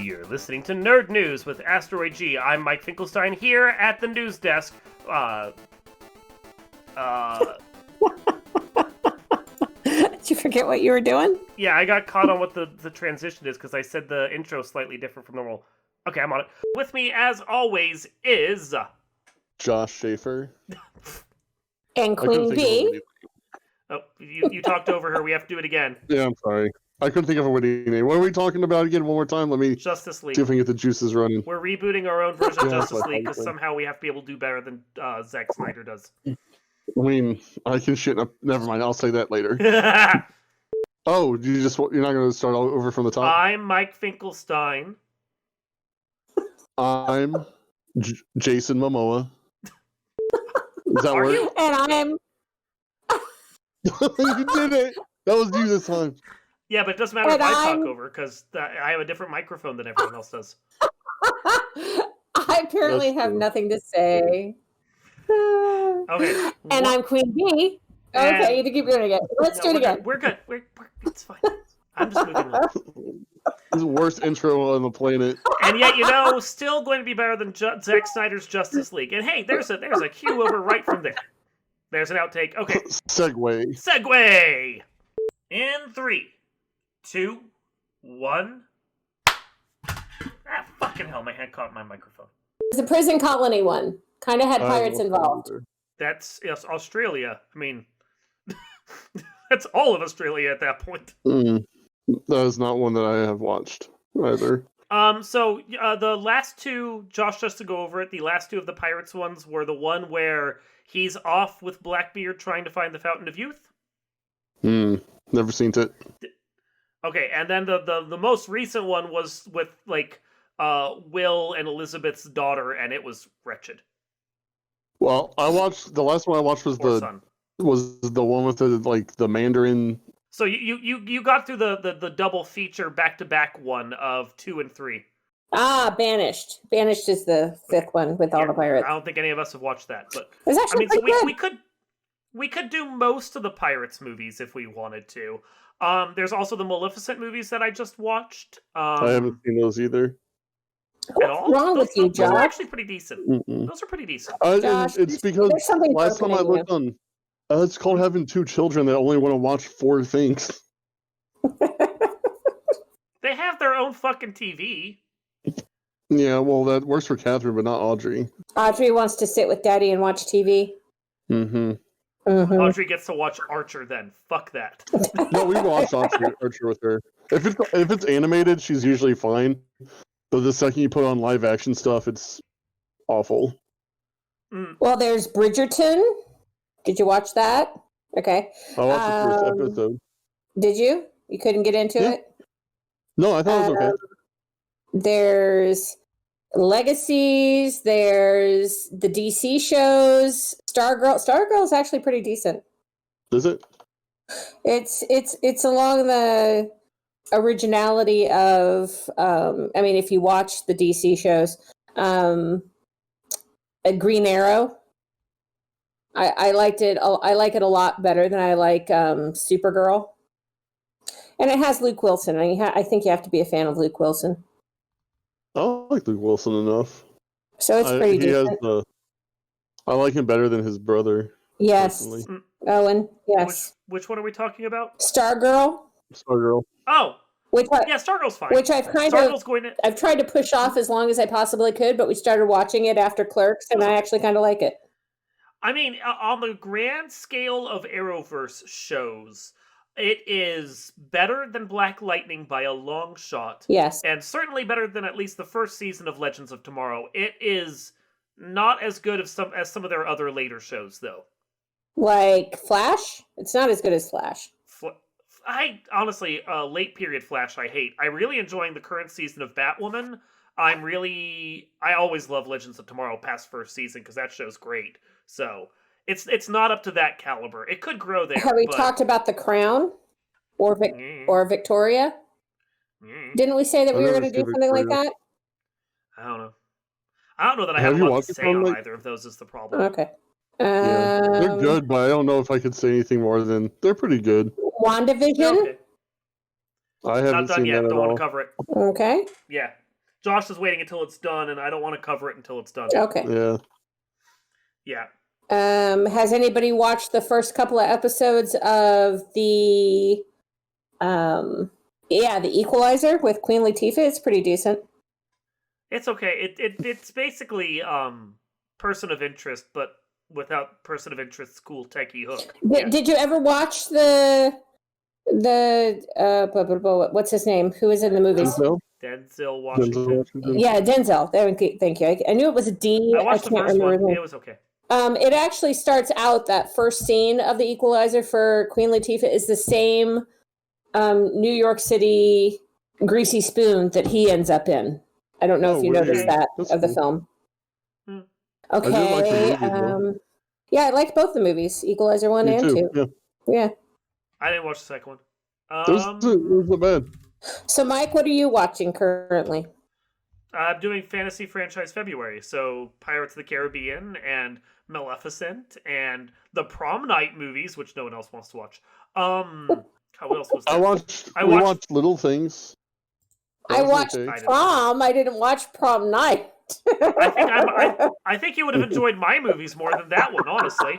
You're listening to Nerd News with Asteroid G. I'm Mike Finkelstein here at the news desk. Did you forget what you were doing? Yeah, I got caught on what the transition is because I said the intro slightly different from normal. Okay, I'm on it. With me, as always, is... Josh Schaefer. And Queen Bee. Oh, you talked over her. We have to do it again. Yeah, I'm sorry. I couldn't think of a witty name. What are we talking about again? One more time? Let me Justice League. see if I can get the juices running. We're rebooting our own version of Yeah, Justice that's League because fine. somehow we have to be able to do better than Zack Snyder does. I mean, I can shit up. Never mind. I'll say that later. Oh, you're not going to start all over from the top? I'm Mike Finkelstein. I'm Jason Momoa. Is that Are work? you? And I'm... You did it! That was you this time. Yeah, but it doesn't matter And if I talk I'm- over because I have a different microphone than everyone else does. I apparently That's have true. nothing to say. Okay. And I'm Queen Bee. And- Okay, you keep doing it again. Let's do it again. We're good. It's fine. I'm just moving on. This is the worst intro on the planet. And yet, still going to be better than Zack Snyder's Justice League. And hey, there's a cue over right from there. There's an outtake. Okay. Segue. Segway! In 3, 2, 1. Ah, fucking hell, my hand caught my microphone. It's a prison colony one. Kind of had pirates involved. That's Australia. I mean, that's all of Australia at that point. That is not one that I have watched either. So the last two, Josh, just to go over it, the last two of the Pirates ones were the one where he's off with Blackbeard trying to find the Fountain of Youth. Never seen it. Okay, and then the most recent one was with Will and Elizabeth's daughter, and it was wretched. Well, the last one I watched was Or son. the one with the Mandarin. So you got through the double feature back-to-back one of 2 and 3. Banished. Banished is the fifth one with all the pirates. I don't think any of us have watched that, but It's actually so pretty good. we could do most of the Pirates movies if we wanted to. There's also the Maleficent movies that I just watched. I haven't seen those either. At all? What's wrong with you, Those are Josh? actually pretty decent. Mm-mm. Those are pretty decent. Josh, It's because there's something last time I broken in looked on, it's called having two children that only want to watch 4 things. They have their own fucking TV. Yeah, well, that works for Catherine, but not Audrey. Audrey wants to sit with Daddy and watch TV. Mm-hmm. Mm-hmm. Audrey gets to watch Archer then. Fuck that. No, we watched Archer with her. If it's animated, she's usually fine. But the second you put on live action stuff, it's awful. Well, there's Bridgerton. Did you watch that? Okay. I watched the first episode. Did you? You couldn't get into Yeah. it? No, I thought it was okay. There's Legacies. There's the DC shows. Stargirl. Stargirl is actually pretty decent. Is it? It's along the originality of if you watch the DC shows, a Green Arrow. I liked it. I like it a lot better than I like Supergirl. And it has Luke Wilson. I think you have to be a fan of Luke Wilson. I like Luke Wilson enough. So it's pretty decent. I like him better than his brother. Yes. Personally. Owen. Yes. Which one are we talking about? Stargirl. Stargirl. Oh, Which yeah, Stargirl's fine. I've I've tried to push off as long as I possibly could, but we started watching it after Clerks, and I actually kind of like it. I mean, on the grand scale of Arrowverse shows, it is better than Black Lightning by a long shot. Yes. And certainly better than at least the first season of Legends of Tomorrow. It is not as good as some of their other later shows, though. Like Flash? It's not as good as Flash. I honestly, late period Flash I hate. I'm really enjoying the current season of Batwoman. I always love Legends of Tomorrow past first season because that show's great. So it's not up to that caliber. It could grow there. Have we talked about The Crown or Victoria? Didn't we say that we were going to do something like that? I don't know. I don't know that I have a lot to say on either of those is the problem. Okay. Yeah, they're good, but I don't know if I could say anything more than they're pretty good. WandaVision? Okay. I haven't Not done seen yet. that Don't at want all. to cover it. Okay. Yeah. Josh is waiting until it's done, and I don't want to cover it until it's done. Okay. Yeah. Yeah. Has anybody watched the first couple of episodes of the the Equalizer with Queen Latifah? It's pretty decent. It's okay. It's basically Person of Interest, but without Person of Interest's cool techie hook. Did you ever watch the what's his name? Who is in the movies? Denzel Washington. Washington. Yeah, Denzel. Thank you. I knew it was a D. I watched the first one. It was okay. It actually starts out, that first scene of the Equalizer for Queen Latifah is the same New York City greasy spoon that he ends up in. I don't know if you noticed that of the film. Okay. I liked both the movies, Equalizer 1 and 2. Yeah. I didn't watch the second one. It was bad. So, Mike, what are you watching currently? I'm doing Fantasy Franchise February, so Pirates of the Caribbean and Maleficent and the Prom Night movies, which no one else wants to watch. What else was there? We watched Little Things. I watched Prom. I didn't watch Prom Night. I think you would have enjoyed my movies more than that one, honestly.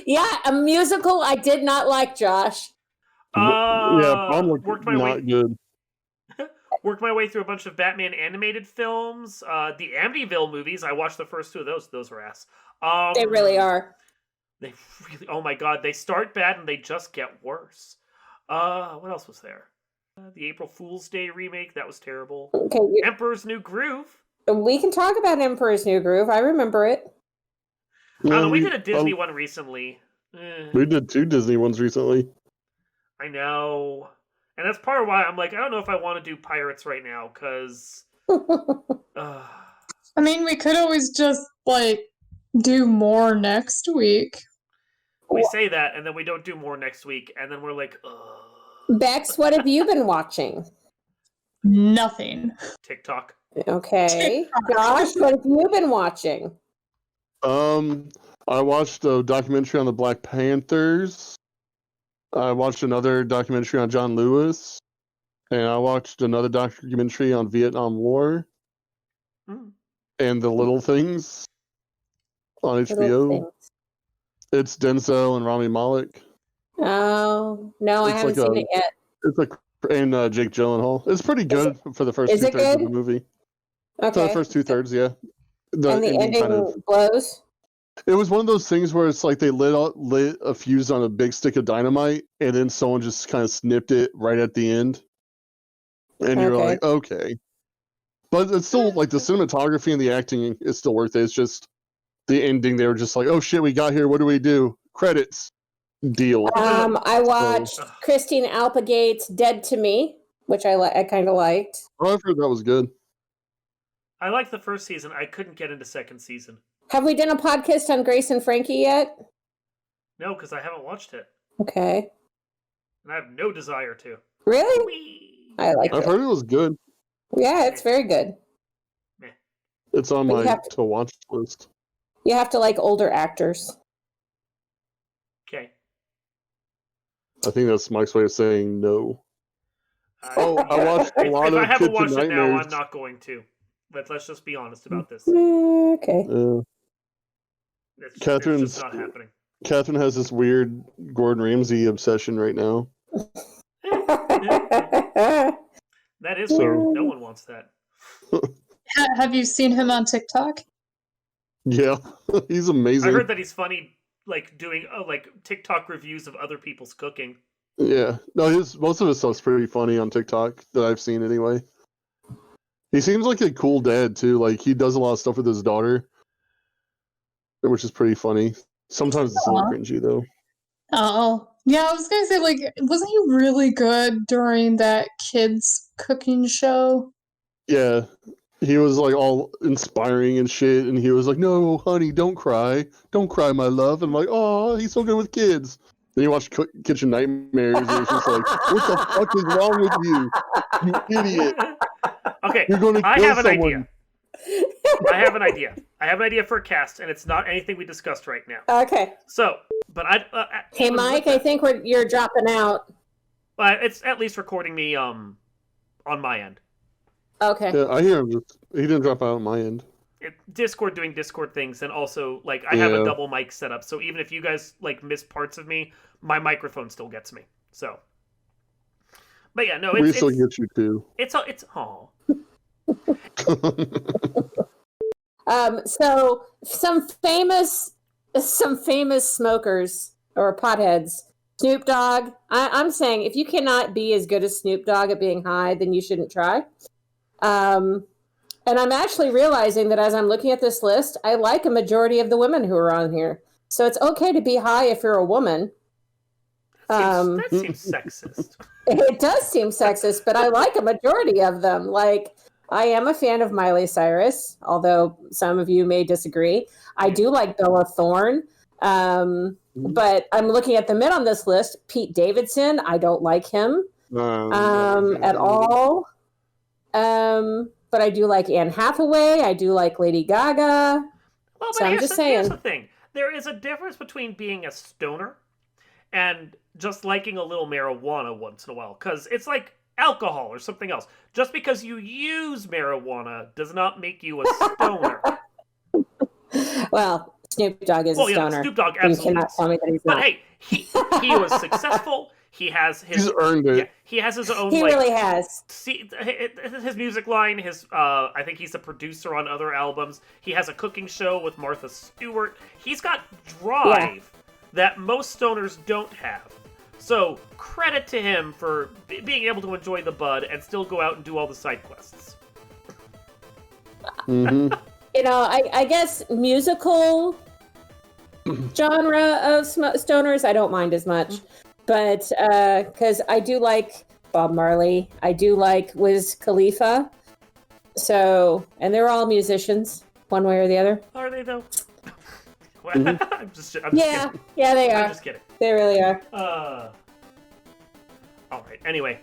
Yeah, a musical I did not like, Josh. Prom looked not good. Worked my way through a bunch of Batman animated films. The Amityville movies, I watched the first two of those. Those were ass. They really are. They really, oh my god, they start bad and they just get worse. What else was there? The April Fool's Day remake, that was terrible. Okay, Emperor's New Groove. We can talk about Emperor's New Groove. I remember it. We did a Disney one recently. We did 2 Disney ones recently. I know. And that's part of why I'm like, I don't know if I want to do Pirates right now, because... I mean, we could always just, do more next week. We say that, and then we don't do more next week, and then we're like, ugh. Bex, what have you been watching? Nothing. TikTok. Okay. Josh, what have you been watching? I watched a documentary on the Black Panthers. I watched another documentary on John Lewis. And I watched another documentary on Vietnam War. And The Little Things on HBO. It's Denzel and Rami Malek. Oh, no, I haven't seen it yet. It's and Jake Gyllenhaal. It's pretty good for the first 2/3 of the movie. Okay. For the first 2/3, yeah. And the ending blows? It was one of those things where it's like they lit a fuse on a big stick of dynamite, and then someone just kind of snipped it right at the end. And you're like, okay. But it's still, like, the cinematography and the acting is still worth it. It's just the ending, they were just like, oh shit, we got here, what do we do? Credits. Deal. I watched Christine Applegate's Dead to Me, which I kind of liked. Oh, I've heard that was good. I liked the first season. I couldn't get into second season. Have we done a podcast on Grace and Frankie yet? No, because I haven't watched it. Okay. And I have no desire to. Really? Whee! I like it. I've heard it was good. Yeah, it's very good. It's on my to-watch list. You have to like older actors. Okay. I think that's Mike's way of saying no. I watched a lot of If I haven't Kitchen watched it now, Nightmares. I'm not going to. Let's just be honest about this. Okay. It's just not happening. Catherine has this weird Gordon Ramsay obsession right now. That is weird. No one wants that. Have you seen him on TikTok? Yeah, he's amazing. I heard that he's funny, like doing TikTok reviews of other people's cooking. Yeah, no, most of his stuff's pretty funny on TikTok that I've seen anyway. He seems like a cool dad too. Like he does a lot of stuff with his daughter, which is pretty funny. Sometimes it's a little cringy though. Oh, yeah, I was gonna say, wasn't he really good during that kids cooking show? Yeah, he was like all inspiring and shit, and he was like, "No, honey, don't cry, my love." And I'm like, "Oh, he's so good with kids." Then you watch Kitchen Nightmares, and it's just like, "What the fuck is wrong with you, you idiot?" Okay, You're going to I kill have an someone. idea. I have an idea for a cast, and it's not anything we discussed right now. Okay. So, but hey, Mike, I think you're dropping out. It's at least recording me on my end. Okay. Yeah, I hear him. He didn't drop out on my end. Discord doing Discord things, and also like I have a double mic set up, so even if you guys like miss parts of me, my microphone still gets me. So, but yeah, no, We still get you too. It's oh. So some famous smokers or potheads. Snoop Dogg. I'm saying if you cannot be as good as Snoop Dogg at being high, then you shouldn't try. And I'm actually realizing that as I'm looking at this list, I like a majority of the women who are on here. So it's okay to be high if you're a woman. That seems sexist. It does seem sexist, but I like a majority of them. Like, I am a fan of Miley Cyrus, although some of you may disagree. I do like Bella Thorne. But I'm looking at the men on this list. Pete Davidson, I don't like him at all. But I do like Anne Hathaway. I do like Lady Gaga. Well, but so I'm just saying. Here's the thing. There is a difference between being a stoner and just liking a little marijuana once in a while. Because it's like alcohol or something else. Just because you use marijuana does not make you a stoner. Well, Snoop Dogg is a stoner. Yeah, Snoop Dogg absolutely. You cannot tell me that he's not. But hey, he was successful. He's earned it. Yeah, he has his own. He really has. See, his music line. I think he's a producer on other albums. He has a cooking show with Martha Stewart. He's got drive that most stoners don't have. So credit to him for being able to enjoy the bud and still go out and do all the side quests. Mm-hmm. You know, I guess musical genre of stoners I don't mind as much. But because I do like Bob Marley, I do like Wiz Khalifa. So, and they're all musicians, one way or the other. Are they though? Mm-hmm. I'm just kidding. Yeah, they are. I'm just kidding. They really are. All right. Anyway,